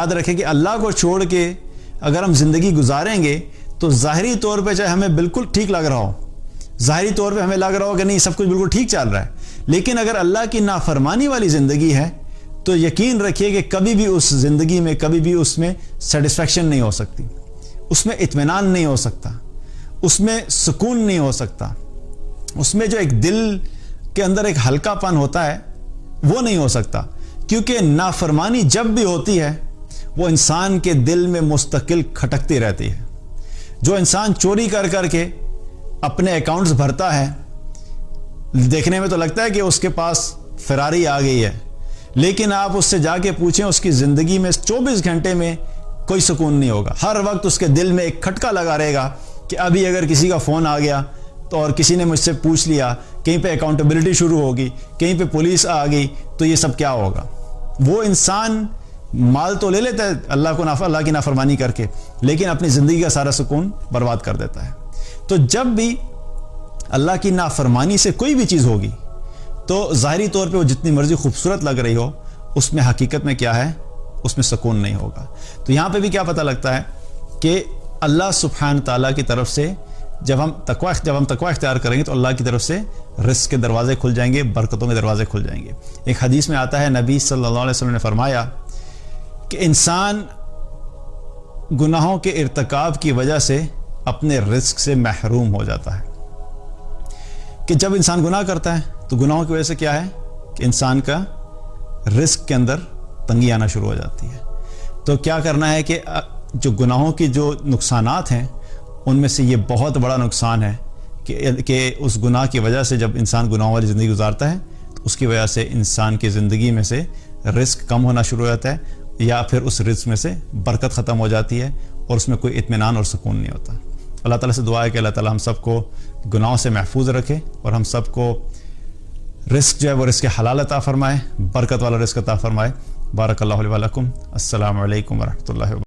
یاد رکھیں کہ اللہ کو چھوڑ کے اگر ہم زندگی گزاریں گے تو ظاہری طور پہ چاہے ہمیں بالکل ٹھیک لگ رہا ہو، ظاہری طور پہ ہمیں لگ رہا ہو کہ نہیں سب کچھ بالکل ٹھیک چل رہا ہے، لیکن اگر اللہ کی نافرمانی والی زندگی ہے تو یقین رکھیے کہ کبھی بھی اس زندگی میں کبھی بھی اس میں سیٹسفیکشن نہیں ہو سکتی، اس میں اطمینان نہیں ہو سکتا، اس میں سکون نہیں ہو سکتا، اس میں جو ایک دل کے اندر ایک ہلکا پن ہوتا ہے وہ نہیں ہو سکتا، کیونکہ نافرمانی جب بھی ہوتی ہے وہ انسان کے دل میں مستقل کھٹکتی رہتی ہے۔ جو انسان چوری کر کر کے اپنے اکاؤنٹس بھرتا ہے، دیکھنے میں تو لگتا ہے کہ اس کے پاس فراری آ گئی ہے، لیکن آپ اس سے جا کے پوچھیں اس کی زندگی میں 24 گھنٹے میں کوئی سکون نہیں ہوگا۔ ہر وقت اس کے دل میں ایک کھٹکا لگا رہے گا کہ ابھی اگر کسی کا فون آ گیا تو اور کسی نے مجھ سے پوچھ لیا، کہیں پہ اکاؤنٹیبلٹی شروع ہوگی، کہیں پہ پولیس آ گئی تو یہ سب کیا ہوگا۔ وہ انسان مال تو لے لیتا ہے اللہ کی نافرمانی کر کے، لیکن اپنی زندگی کا سارا سکون برباد کر دیتا ہے۔ تو جب بھی اللہ کی نافرمانی سے کوئی بھی چیز ہوگی تو ظاہری طور پہ وہ جتنی مرضی خوبصورت لگ رہی ہو، اس میں حقیقت میں کیا ہے، اس میں سکون نہیں ہوگا۔ تو یہاں پہ بھی کیا پتہ لگتا ہے کہ اللہ سبحانہ تعالیٰ کی طرف سے جب ہم تقوی اختیار کریں گے تو اللہ کی طرف سے رزق کے دروازے کھل جائیں گے، برکتوں کے دروازے کھل جائیں گے۔ ایک حدیث میں آتا ہے، نبی صلی اللہ علیہ وسلم نے فرمایا کہ انسان گناہوں کے ارتکاب کی وجہ سے اپنے رزق سے محروم ہو جاتا ہے۔ کہ جب انسان گناہ کرتا ہے تو گناہوں کی وجہ سے کیا ہے کہ انسان کا رزق کے اندر تنگی آنا شروع ہو جاتی ہے۔ تو کیا کرنا ہے کہ جو گناہوں کی جو نقصانات ہیں ان میں سے یہ بہت بڑا نقصان ہے کہ اس گناہ کی وجہ سے جب انسان گناہوں والی زندگی گزارتا ہے تو اس کی وجہ سے انسان کی زندگی میں سے رزق کم ہونا شروع ہو جاتا ہے، یا پھر اس رزق میں سے برکت ختم ہو جاتی ہے اور اس میں کوئی اطمینان اور سکون نہیں ہوتا۔ اللہ تعالیٰ سے دعا ہے کہ اللہ تعالیٰ ہم سب کو گناہوں سے محفوظ رکھے اور ہم سب کو رزق جو ہے وہ رزق حلال عطا فرمائے، برکت والا رزق عطا فرمائے۔ بارک اللہ علیہ ولکم۔ السلام علیکم ورحمۃ اللہ وبرکاتہ۔